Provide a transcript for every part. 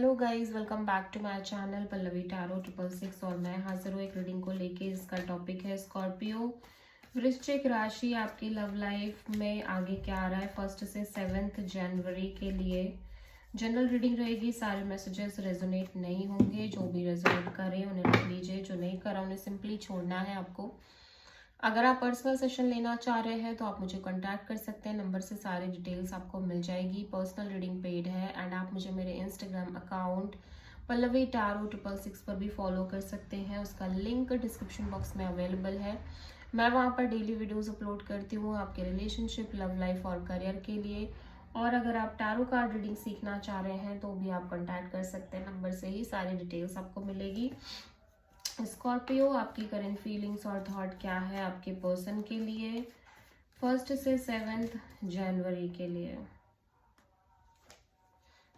Hello guys, welcome back to my channel Pallavi tarot 666। और मैं हाजिर हूँ एक रीडिंग को लेके। इसका टॉपिक है स्कॉर्पियो वृश्चिक राशि। आपकी लव लाइफ में आगे क्या आ रहा है 1 से 7 जनवरी के लिए। जनरल रीडिंग रहेगी, सारे मैसेजेस रेजोनेट नहीं होंगे। जो भी रेजोनेट करें उन्हें रख लीजिए, जो नहीं करा उन्हें सिंपली छोड़ना है आपको। अगर आप पर्सनल सेशन लेना चाह रहे हैं तो आप मुझे कांटेक्ट कर सकते हैं, नंबर से सारी डिटेल्स आपको मिल जाएगी। पर्सनल रीडिंग पेड है एंड आप मुझे मेरे इंस्टाग्राम अकाउंट पल्लवी टैरो 666 पर भी फॉलो कर सकते हैं। उसका लिंक डिस्क्रिप्शन बॉक्स में अवेलेबल है। मैं वहाँ पर डेली वीडियोस अपलोड करती हूँ आपके रिलेशनशिप, लव लाइफ और करियर के लिए। और अगर आप टैरो कार्ड रीडिंग सीखना चाह रहे हैं तो भी आप कांटेक्ट कर सकते हैं, नंबर से ही सारी डिटेल्स आपको मिलेगी। स्कॉर्पियो, आपकी करंट फीलिंग्स और थॉट क्या है आपके पर्सन के लिए 1 से 7 जनवरी के लिए।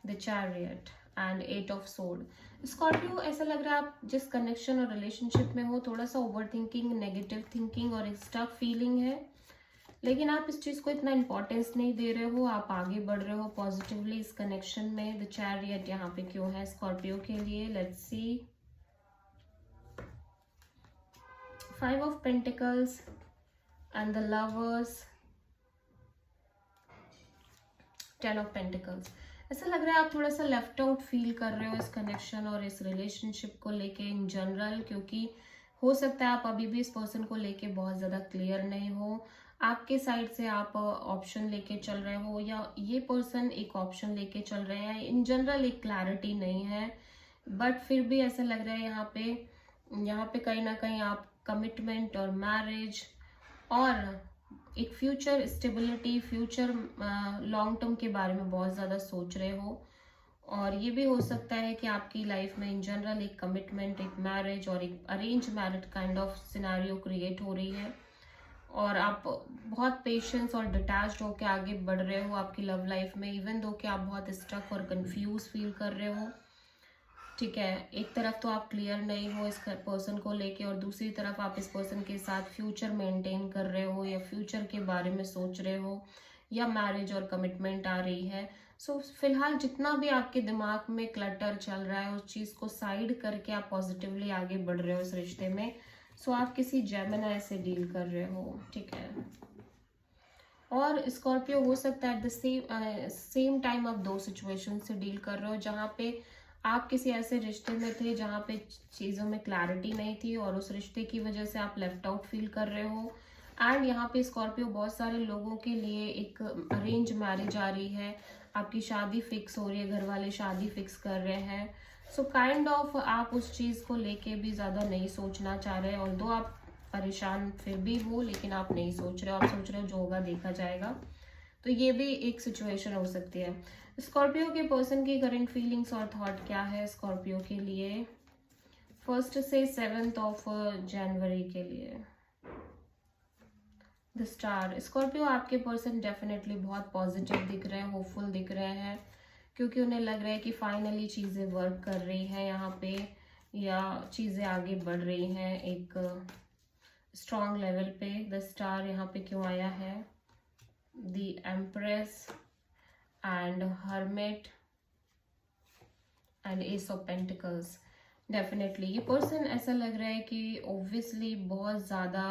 The chariot and 8 of sword. Scorpio, ऐसा लग रहा है आप जिस कनेक्शन और रिलेशनशिप में हो थोड़ा सा ओवर थिंकिंग, नेगेटिव थिंकिंग और एक स्टक फीलिंग है, लेकिन आप इस चीज को इतना इंपॉर्टेंस नहीं दे रहे हो। आप आगे बढ़ रहे हो पॉजिटिवली इस कनेक्शन में। द चैरियट यहाँ पे क्यों है स्कॉर्पियो के लिए, let's see. 5 of Pentacles and the Lovers, 10 of Pentacles। ऐसा लग रहा है आप थोड़ा सा लेफ्ट आउट फील कर रहे हो इस कनेक्शन और इस रिलेशनशिप को लेके इन जनरल, क्योंकि हो सकता है आप अभी भी इस पर्सन को लेके बहुत ज़्यादा क्लियर नहीं हो। आपके साइड से आप ऑप्शन लेके चल रहे हो या ये पर्सन एक ऑप्शन लेके चल रहे हैं। इन जनरल एक क्लैरिटी नहीं है, बट फिर भी ऐसा लग रहा है यहाँ पे कहीं ना कहीं आप कमिटमेंट और मैरिज और एक future stability, future long term के बारे में बहुत ज़्यादा सोच रहे हो। और ये भी हो सकता है कि आपकी लाइफ में इन जनरल एक कमिटमेंट, एक मैरिज और एक arrange marriage kind of scenario create हो रही है और आप बहुत पेशेंस और डिटैच्ड होकर आगे बढ़ रहे हो आपकी लव लाइफ में, इवन दो कि आप बहुत स्ट्रक और कंफ्यूज फील कर रहे हो। ठीक है, एक तरफ तो आप क्लियर नहीं हो इस पर्सन को लेके और दूसरी तरफ आप इस पर्सन के साथ फ्यूचर मेंटेन कर रहे हो या फ्यूचर के बारे में सोच रहे हो या मैरिज और कमिटमेंट आ रही है। सो फिलहाल जितना भी आपके दिमाग में क्लटर चल रहा है उस चीज़ को साइड करके आप पॉजिटिवली आगे बढ़ रहे हो इस रिश्ते में। सो आप किसी जेमिनी से डील कर रहे हो, ठीक है। और स्कॉर्पियो, हो सकता है एट द सेम टाइम आप दो सिचुएशन से डील कर रहे हो, जहाँ पे आप किसी ऐसे रिश्ते में थे जहाँ पे चीज़ों में क्लैरिटी नहीं थी और उस रिश्ते की वजह से आप लेफ्ट आउट फील कर रहे हो। एंड यहाँ पे स्कॉर्पियो, बहुत सारे लोगों के लिए एक अरेंज मैरिज आ रही है, आपकी शादी फिक्स हो रही है, घर वाले शादी फिक्स कर रहे हैं। सो काइंड ऑफ आप उस चीज़ को लेके भी ज़्यादा नहीं सोचना चाह रहे, और दो आप परेशान फिर भी हो लेकिन आप नहीं सोच रहे हो, आप सोच रहे हो जो होगा देखा जाएगा। तो ये भी एक सिचुएशन हो सकती है। स्कॉर्पियो के पर्सन की करंट फीलिंग्स और थॉट क्या है स्कॉर्पियो के लिए 1 से 7 ऑफ जनवरी के लिए। The star. स्कॉर्पियो, आपके पर्सन डेफिनेटली बहुत पॉजिटिव दिख रहे हैं, होपफुल दिख रहे हैं, क्योंकि उन्हें लग रहा है कि फाइनली चीज़ें वर्क कर रही हैं यहाँ पे, या चीज़ें आगे बढ़ रही हैं एक स्ट्रॉन्ग लेवल पे। द स्टार यहाँ पे क्यों आया है, the empress and hermit and S of pentacles. Definitely ये पर्सन, ऐसा लग रहा है कि ऑब्वियसली बहुत ज़्यादा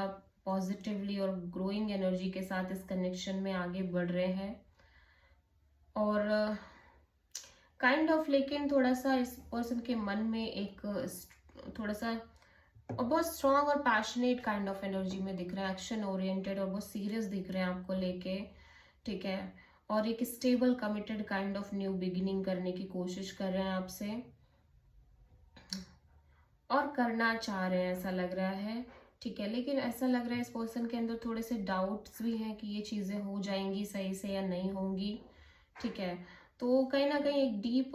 पॉजिटिवली और ग्रोइंग एनर्जी के साथ इस कनेक्शन में आगे बढ़ रहे हैं। और काइंड ऑफ लेकिन थोड़ा सा इस पर्सन के मन में एक थोड़ा सा और बहुत स्ट्रॉन्ग और पैशनेट काइंड ऑफ एनर्जी में दिख रहे हैं, एक्शन ओरिएंटेड और बहुत सीरियस दिख रहे हैं आपको लेके, ठीक है। और एक stable committed kind of new beginning करने की कोशिश कर रहे हैं आपसे और करना चाह रहे हैं ऐसा लग रहा है, ठीक है। लेकिन ऐसा लग रहा है इस पर्सन के अंदर थोड़े से डाउट्स भी हैं कि ये चीज़ें हो जाएंगी सही से या नहीं होंगी, ठीक है। तो कहीं ना कहीं एक डीप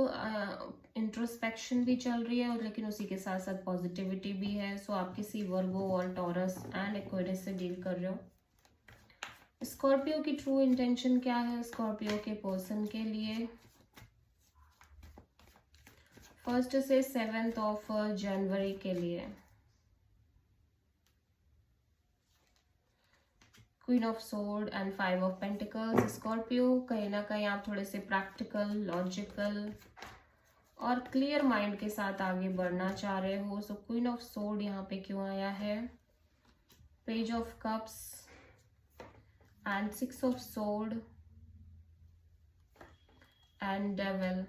इंट्रोस्पेक्शन भी चल रही है और लेकिन उसी के साथ साथ पॉजिटिविटी भी है। सो आप किसी वर्गो और टॉरस एंड एक्वेरियस से डील कर रहे हो। स्कॉर्पियो की ट्रू इंटेंशन क्या है स्कॉर्पियो के पर्सन के लिए 1 से 7 ऑफ जनवरी के लिए। Queen of sword and 5 of pentacles. Scorpio, कहीं ना कहीं आप थोड़े से प्रैक्टिकल, लॉजिकल और क्लियर माइंड के साथ आगे बढ़ना चाह रहे हो। सो क्वीन ऑफ सोर्ड यहाँ पे क्यों आया है, page of cups and 6 of sword and devil.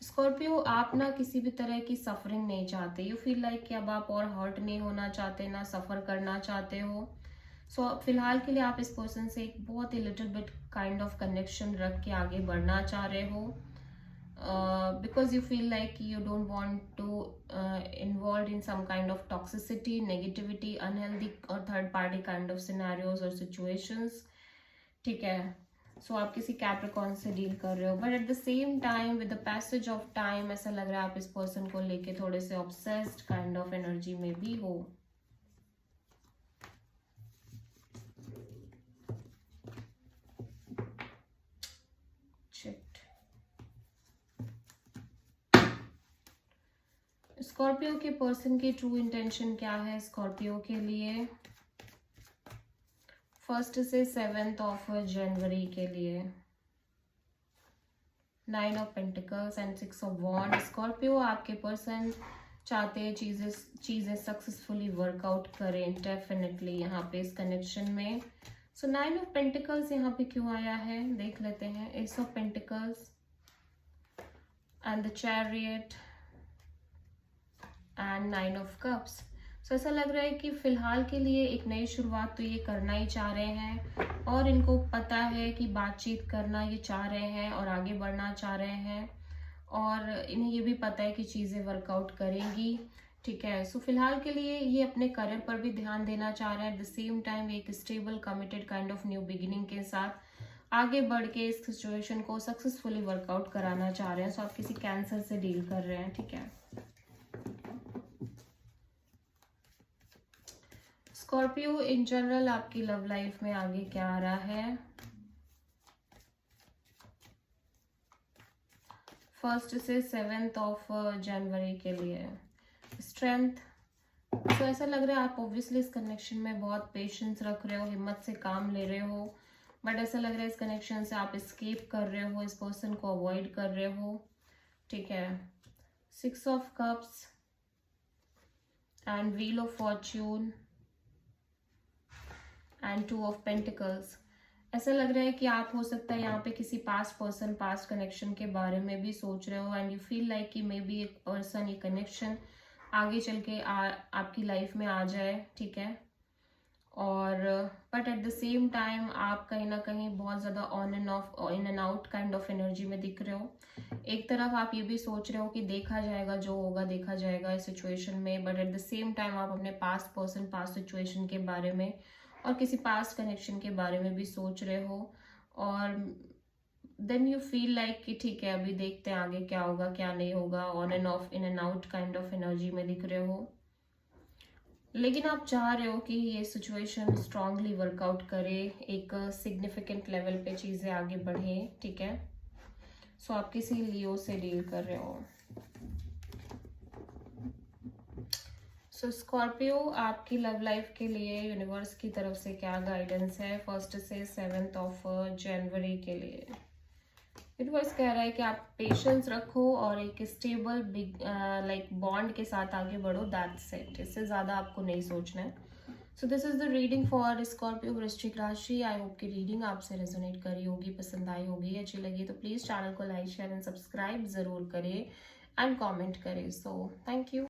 Scorpio, आप ना किसी भी तरह की सफरिंग नहीं चाहते। यू फील लाइक कि अब आप और हर्ट नहीं होना चाहते, ना सफर करना चाहते हो। सो फिलहाल के लिए आप इस पर्सन से एक बहुत ही little bit kind of connection रख के आगे बढ़ना चाह रहे हो, because you feel like you don't want to involve in some kind of toxicity, negativity, unhealthy और third party kind of scenarios और सिचुएशंस। ठीक है, सो आप किसी कैप्रिकॉर्न से डील कर रहे हो, but at the same time with the passage of time ऐसा लग रहा है आप इस पर्सन को लेके थोड़े से ऑब्सेस्ड काइंड ऑफ एनर्जी में भी हो। स्कॉर्पियो के पर्सन की ट्रू इंटेंशन क्या है स्कॉर्पियो के लिए 1 से 7 ऑफ जनवरी के लिए? 9 of pentacles and 6 of wand. Scorpio, आपके पर्सन चाहते हैं चीजें सक्सेसफुली वर्कआउट करें डेफिनेटली यहाँ पे इस कनेक्शन में। सो 9 ऑफ पेंटिकल्स यहाँ पे क्यों आया है देख लेते हैं। Ace of pentacles and the chariot and 9 of cups. So ऐसा लग रहा है कि फिलहाल के लिए एक नई शुरुआत तो ये करना ही चाह रहे हैं और इनको पता है कि बातचीत करना ये चाह रहे हैं और आगे बढ़ना चाह रहे हैं और इन्हें ये भी पता है कि चीज़ें वर्कआउट करेंगी। ठीक है, सो फिलहाल के लिए ये अपने करियर पर भी ध्यान देना चाह रहे हैं। एट द सेम टाइम एक stable committed kind of new beginning के साथ आगे बढ़ के इस सिचुएशन को सक्सेसफुली वर्कआउट कराना चाह रहे हैं। सो आप किसी कैंसर से डील कर रहे हैं। ठीक है, स्कॉर्पियो इन जनरल आपकी लव लाइफ में आगे क्या आ रहा है 1 से 7 ऑफ जनवरी के लिए? स्ट्रेंथ। तो ऐसा लग रहा है आप ऑब्वियसली इस कनेक्शन में बहुत पेशेंस रख रहे हो, हिम्मत से काम ले रहे हो, बट ऐसा लग रहा है इस कनेक्शन से आप एस्केप कर रहे हो, इस पर्सन को अवॉइड कर रहे हो। ठीक है, 6 of cups and wheel of Fortune and 2 of pentacles. ऐसा लग रहा है कि आप हो सकता है यहाँ पे किसी पास्ट पर्सन, पास्ट कनेक्शन के बारे में भी सोच रहे हो एंड यू फील लाइक कि मे बी एक पर्सन, ये कनेक्शन आगे चल के आपकी लाइफ में आ जाए। ठीक है, और but at the same time आप कहीं ना कहीं बहुत ज़्यादा on end of, in and out kind of energy में दिख रहे हो। एक तरफ आप ये भी सोच रहे हो कि देखा जाएगा, जो होगा देखा जाएगा इस सिचुएशन में, but at the same time आप अपने पास्ट पर्सन, पास्ट सिचुएशन के बारे में और किसी पास्ट कनेक्शन के बारे में भी सोच रहे हो और देन यू फील लाइक कि ठीक है अभी देखते हैं आगे क्या होगा क्या नहीं होगा। On end of, in and out kind of energy में दिख रहे हो, लेकिन आप चाह रहे हो कि ये सिचुएशन स्ट्रांगली वर्कआउट करे, एक सिग्निफिकेंट लेवल पे चीज़ें आगे बढ़े। ठीक है, सो आप किसी लियो से डील कर रहे हो। सो स्कॉर्पियो, आपकी लव लाइफ के लिए यूनिवर्स की तरफ से क्या गाइडेंस है 1 से 7 ऑफ जनवरी के लिए? यूनिवर्स कह रहा है कि आप पेशेंस रखो और एक स्टेबल बिग लाइक बॉन्ड के साथ आगे बढ़ो, दैट्स इट। इससे ज़्यादा आपको नहीं सोचना है। So this is the reading for Scorpio वृश्चिक राशि। आई होप की रीडिंग आपसे रेजोनेट करी होगी, पसंद आई होगी, अच्छी लगी तो प्लीज़ चैनल को लाइक, शेयर एंड सब्सक्राइब ज़रूर करिए एंड कॉमेंट करें। So thank you.